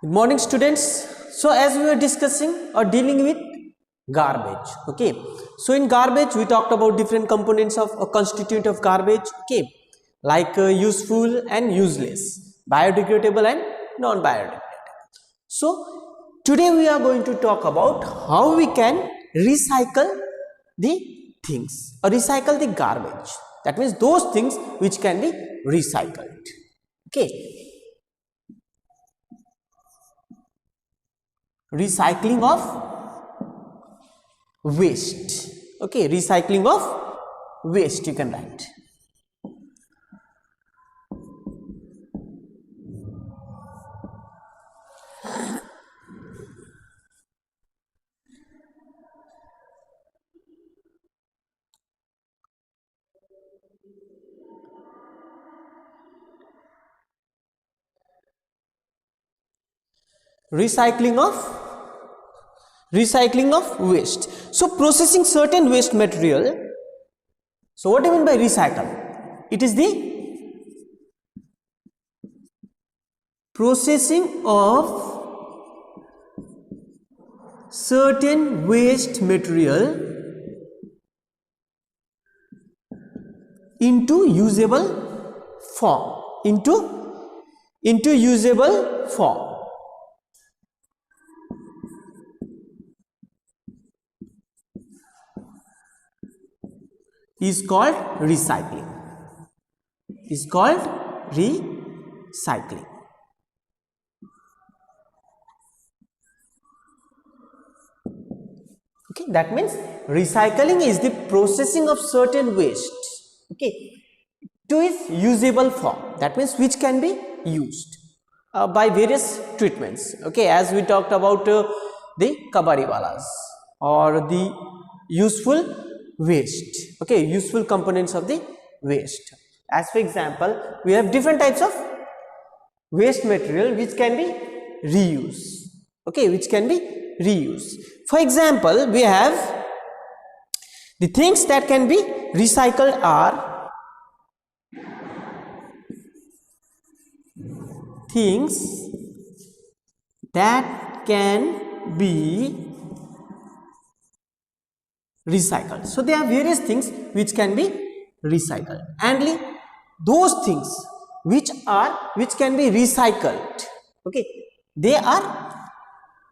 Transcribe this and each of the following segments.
Good morning, students. So as we were discussing or dealing with garbage, okay. So in garbage we talked about different components of a constituent of garbage, okay, like useful and useless, biodegradable and non-biodegradable. So today we are going to talk about how we can recycle the things or recycle the garbage. That means those things which can be recycled, okay. Recycling of waste, okay, recycling of waste you can write. Recycling of waste. So processing certain waste material. So what do you mean by recycle? It is the processing of certain waste material into usable form, into usable form. Is called recycling. Is called recycling. Okay, that means recycling is the processing of certain waste, okay, to its usable form. That means which can be used by various treatments. Okay, as we talked about the kabadiwalas or the useful waste, okay, useful components of the waste. As for example, we have different types of waste material which can be reused, okay, which can be reused. For example, we have the things that can be recycled are things that can be recycled. So there are various things which can be recycled, and those things which can be recycled, okay, they are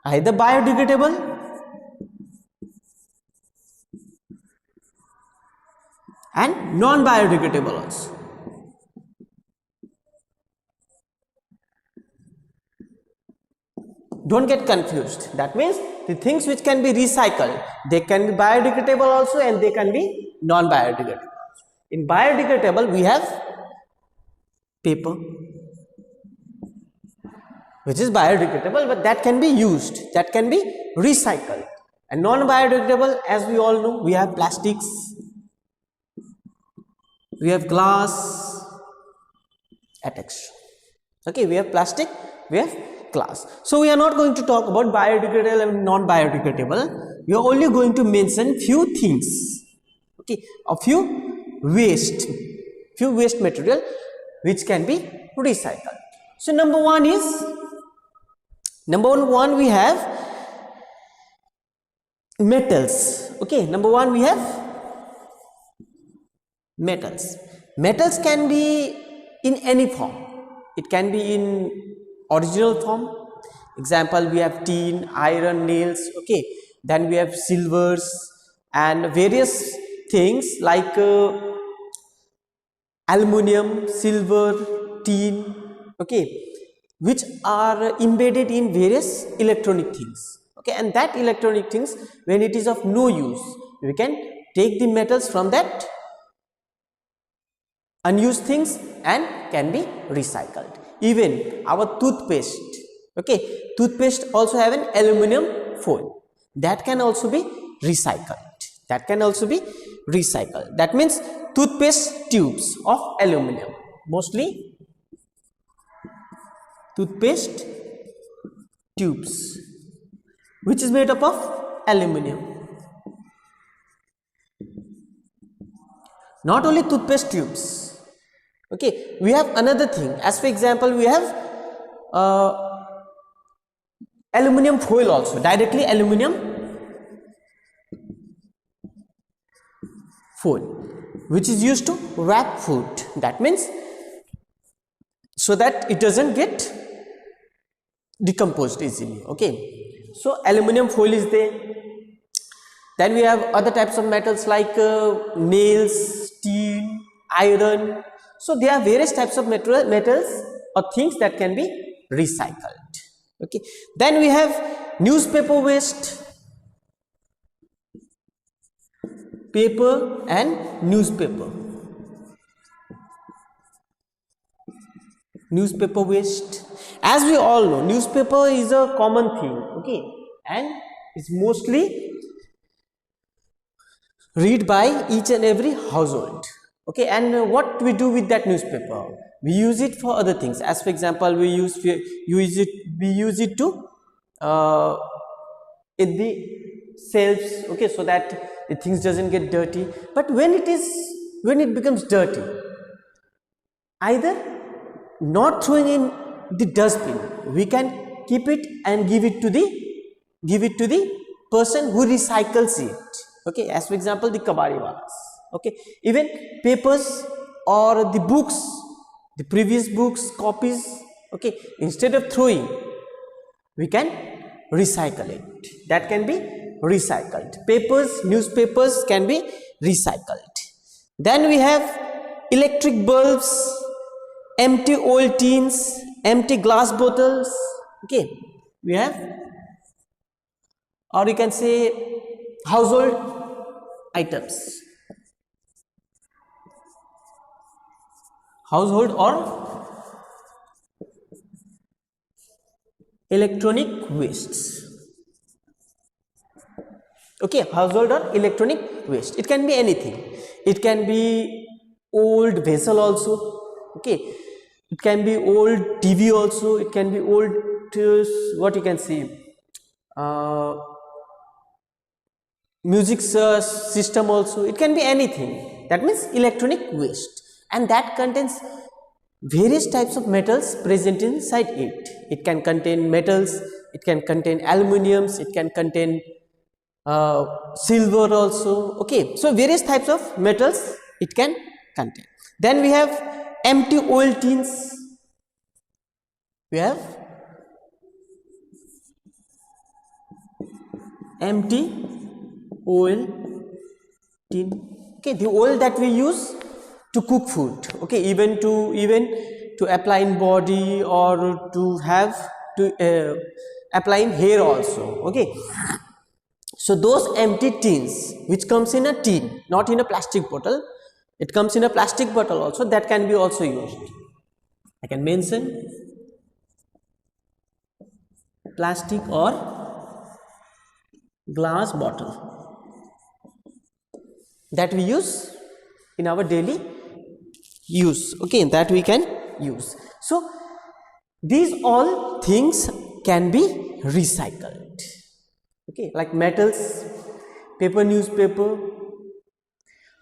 either biodegradable and non-biodegradable also. Don't get confused. That means the things which can be recycled, they can be biodegradable also and they can be non-biodegradable. In biodegradable we have paper, which is biodegradable, but that can be used, that can be recycled. And non-biodegradable, as we all know, we have plastics, we have glass, etc. Okay, we have plastic, we have glass. So we are not going to talk about biodegradable and non-biodegradable. We are only going to mention few things, okay, a few waste material which can be recycled. So number one we have metals. Okay, number one we have metals. Metals can be in any form. It can be in original form. Example, we have tin, iron, nails, okay. Then we have silvers and various things like aluminum, silver, tin, okay, which are embedded in various electronic things, okay. And that electronic things, when it is of no use, we can take the metals from that unused things and can be recycled. Even our toothpaste, okay, toothpaste also have an aluminum foil, that can also be recycled, that means toothpaste tubes of aluminum, mostly toothpaste tubes which is made up of aluminum. Not only toothpaste tubes, okay, we have another thing. As for example, we have aluminum foil also, directly aluminum foil, which is used to wrap food. That means so that it doesn't get decomposed easily. Okay, so aluminum foil is there. Then we have other types of metals like nails, steel, iron. So there are various types of metals or things that can be recycled. Okay, then we have newspaper waste, paper and newspaper. Newspaper waste, as we all know, newspaper is a common thing, okay, and it's mostly read by each and every household. Okay, and what we do with that newspaper, we use it for other things. As for example, we use it to in the shelves, okay, so that the things doesn't get dirty. But when it becomes dirty, either not throwing in the dustbin, we can keep it and give it to the person who recycles it. Okay, as for example, the kabadiwalas. Okay, even papers or the books, the previous books, copies, okay, instead of throwing, we can recycle it. That can be recycled. Papers, newspapers can be recycled. Then we have electric bulbs, empty oil tins, empty glass bottles. Okay, we have, or you can say, household items, household or electronic wastes. Okay, household or electronic waste, it can be anything. It can be old vessel also, okay, it can be old TV also, it can be old what you can say, music system also, it can be anything. That means electronic waste, and that contains various types of metals present inside it. It can contain metals, it can contain aluminiums, it can contain silver also. Okay, so various types of metals it can contain. Then we have empty oil tins, we have empty oil tin, okay, the oil that we use to cook food, okay, even to apply in body or to have to apply in hair also. Okay, so those empty tins which comes in a tin, not in a plastic bottle, it comes in a plastic bottle also, that can be also used. I can mention plastic or glass bottle that we use in our daily use, okay, that we can use. So these all things can be recycled, okay, like metals, paper, newspaper,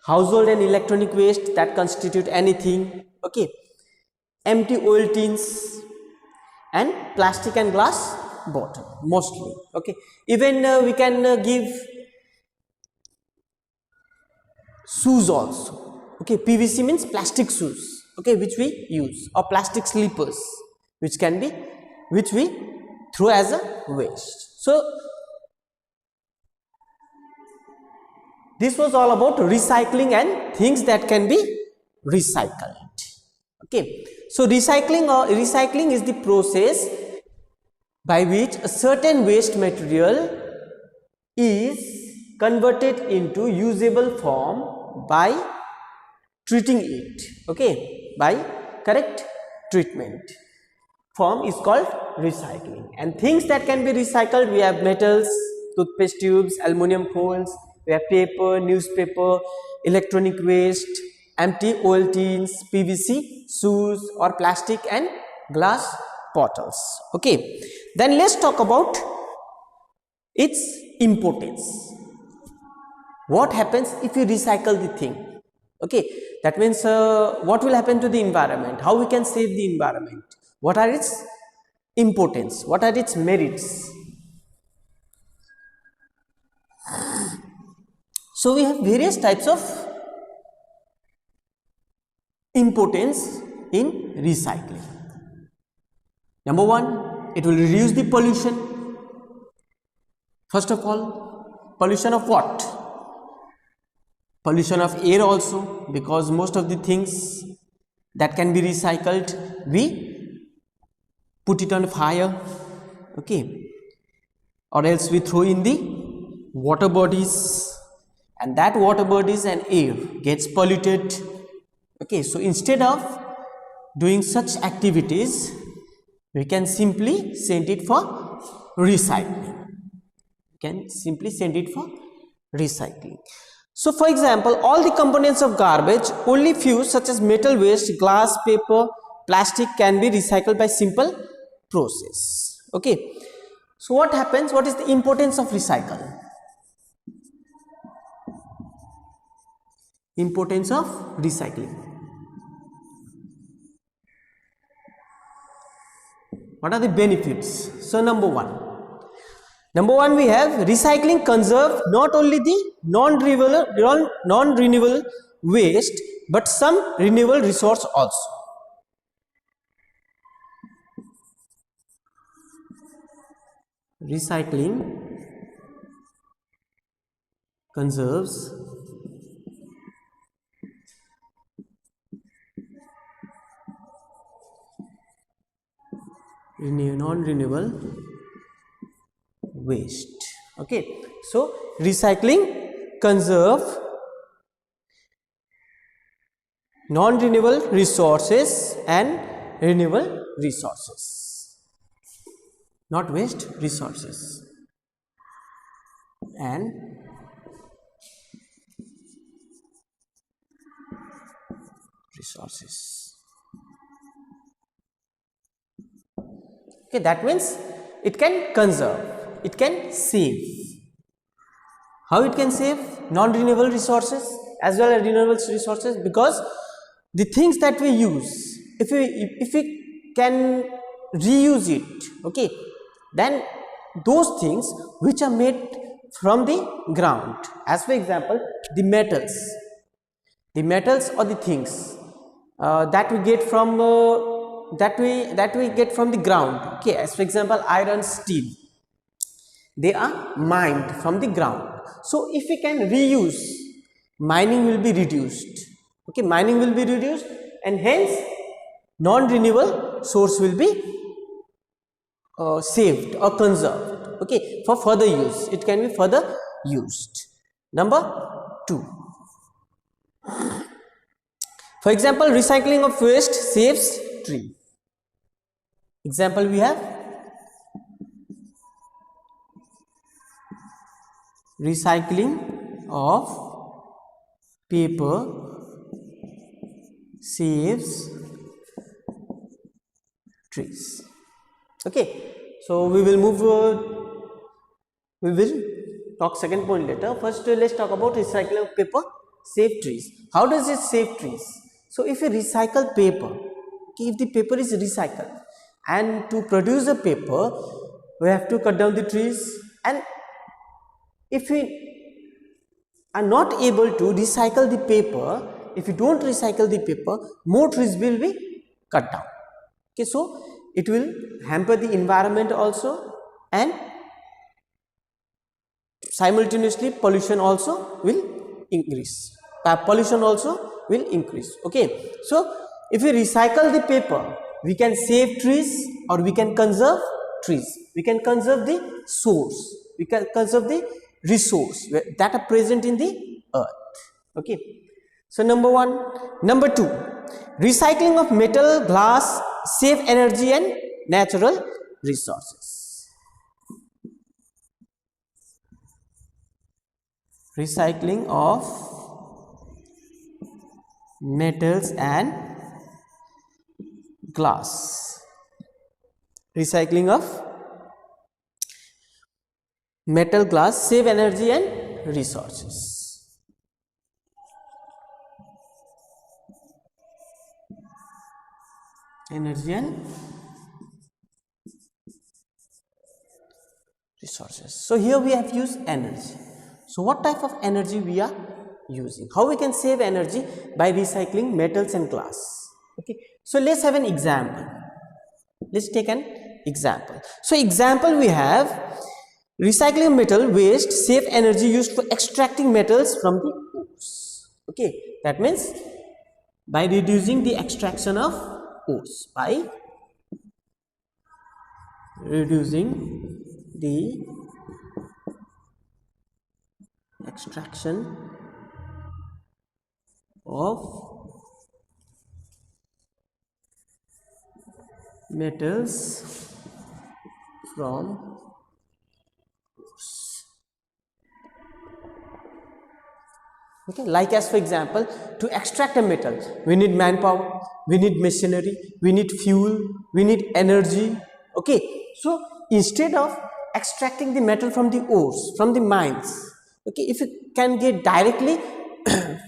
household and electronic waste that constitute anything, okay, empty oil tins and plastic and glass bottle mostly, okay. Even we can give shoes also, okay, PVC means plastic shoes, okay, which we use, or plastic slippers which we throw as a waste. So this was all about recycling and things that can be recycled. Okay, so recycling is the process by which a certain waste material is converted into usable form by treating it, okay, by correct treatment. Form is called recycling. And things that can be recycled, we have metals, toothpaste tubes, aluminum foils, we have paper, newspaper, electronic waste, empty oil tins, PVC, shoes or plastic and glass bottles. Okay, then let's talk about its importance. What happens if you recycle the thing? Okay, that means what will happen to the environment, how we can save the environment, what are its importance, what are its merits. So we have various types of importance in recycling. Number one, it will reduce the pollution. First of all, pollution of what? Pollution of air also, because most of the things that can be recycled, we put it on fire, okay, or else we throw in the water bodies, and that water bodies and air gets polluted. Okay, so instead of doing such activities, we can simply send it for recycling. We can simply send it for recycling. So for example, all the components of garbage, only few such as metal waste, glass, paper, plastic can be recycled by simple process. Okay, so what happens? What is the importance of recycle? Importance of recycling. What are the benefits? So number one, we have recycling conserve not only the non-renewable waste but some renewable resource also. Recycling conserves non-renewable waste. Okay, so recycling conserve non-renewable resources and renewable resources, not waste, resources and resources. Okay, that means it can conserve, it can save. How it can save? Non-renewable resources as well as renewable resources, because the things that we use, if we can reuse it, okay, then those things which are made from the ground, as for example the metals or the things that we get from that we get from the ground, okay, as for example iron, steel, they are mined from the ground. So if we can reuse, mining will be reduced, okay, mining will be reduced, and hence non-renewable source will be saved or conserved, okay, for further use. It can be further used. Number two, for example, recycling of waste saves tree. Example we have recycling of paper saves trees. Okay, so we will move we will talk second point later. First let's talk about recycling of paper save trees. How does it save trees? So if you recycle paper, okay, if the paper is recycled, and to produce a paper we have to cut down the trees, and if we are not able to recycle the paper, if you don't recycle the paper, more trees will be cut down. Okay, so it will hamper the environment also, and simultaneously pollution also will increase. Pollution also will increase. Okay, so if we recycle the paper, we can save trees or we can conserve trees. We can conserve the source, we can conserve the resource that are present in the earth. Okay, so number one. Number two, recycling of metal, glass save energy and natural resources. Recycling of metals and glass, recycling of metal, glass save energy and resources. Energy and resources. So here we have used energy. So what type of energy we are using? How we can save energy by recycling metals and glass? Okay, so let's have an example. Let's take an example. So example, we have recycling metal waste save energy used for extracting metals from the ores. Okay, that means by reducing the extraction of ores, by reducing the extraction of metals from ores. Okay, like as for example, to extract a metal, we need manpower, we need machinery, we need fuel, we need energy. Okay, so instead of extracting the metal from the ores, from the mines, okay, if you can get directly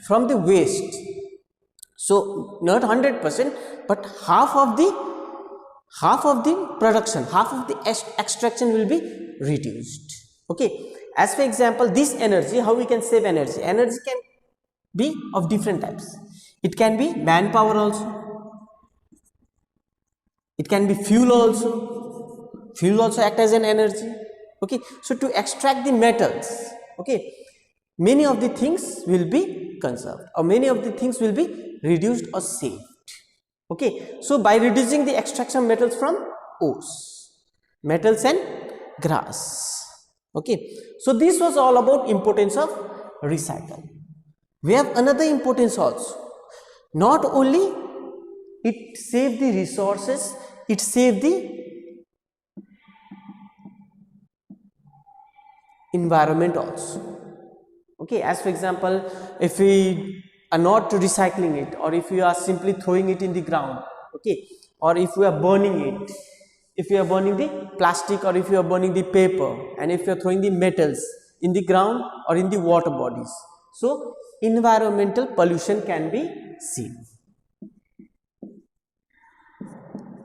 from the waste, so not 100%, but half of the production, half of the extraction will be reduced. Okay, as for example, this energy, how we can save energy? Energy can be of different types. It can be manpower also, it can be fuel also. Fuel also act as an energy. Okay, so to extract the metals, okay, many of the things will be conserved, or many of the things will be reduced or saved. Okay, so by reducing the extraction metals from ores, metals and grass. Okay, so this was all about importance of recycle. We have another importance also. Not only it save the resources, it save the environment also. Okay, as for example, if we are not recycling it, or if we are simply throwing it in the ground, okay, or if we are burning it, if we are burning the plastic, or if you are burning the paper, and if you are throwing the metals in the ground or in the water bodies, so environmental pollution can be seen.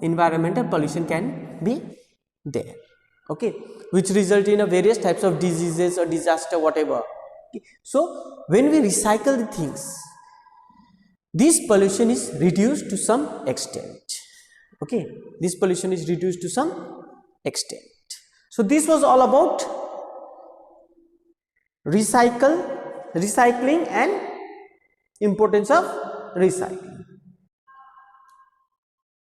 Environmental pollution can be there, okay, which result in a various types of diseases or disaster, whatever. Okay. So when we recycle the things, this pollution is reduced to some extent. Okay, this pollution is reduced to some extent. So this was all about recycling and importance of recycling.